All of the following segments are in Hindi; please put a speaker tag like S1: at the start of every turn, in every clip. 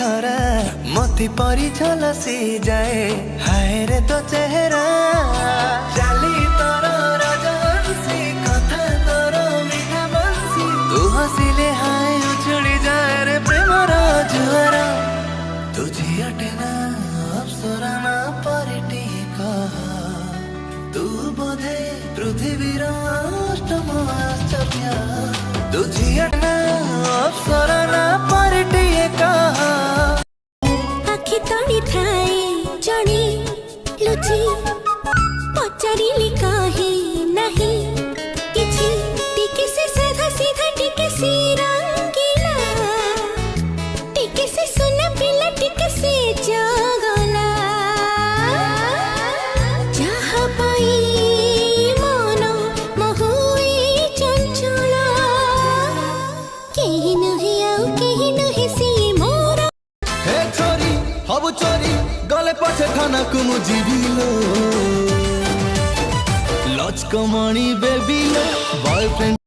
S1: खरा मोती परी झलसी जाए हाय रे तो चेहरा जाली तोर राजहंसी कथा तोर मीठा बंसी तू हसिले हाय उछड़ी जाए रे प्रेमर जुआरा तू झियटे ना अप्सरा ना परिटी कह तू बोधे पृथ्वीर अष्टम आश्चर्य तू झियटे ना अप्सरा ना परिटी कह
S2: आखि तड़ी थाए जणी लुची पचारिली काहे नहीं किछि टिके से साधा सीधा टिके से रंगीला टिके से सुना पिला टिके से जगला जहाँ पाई मन मोहुई चंचला केहि नहे आउ केहि नहे से मोरा
S1: हे छोरी हबु चोरी गले पछे खाना को मुझी लो लचकमणी बेबी लो बॉयफ्रेंड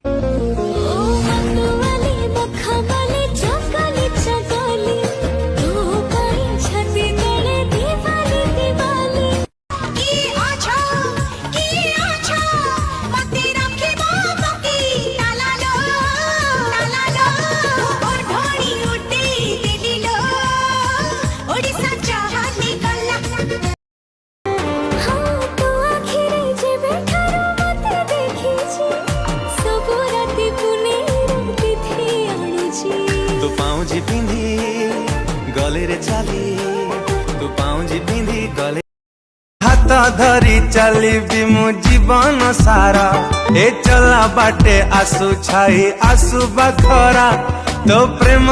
S1: तू पाउजी पिंधी गले रे चाली तू पाउजी पिंधी गले हाथ धरी चली मु जीवन सारा ए चला बाटे आसु छाई आसु बखरा तो प्रेम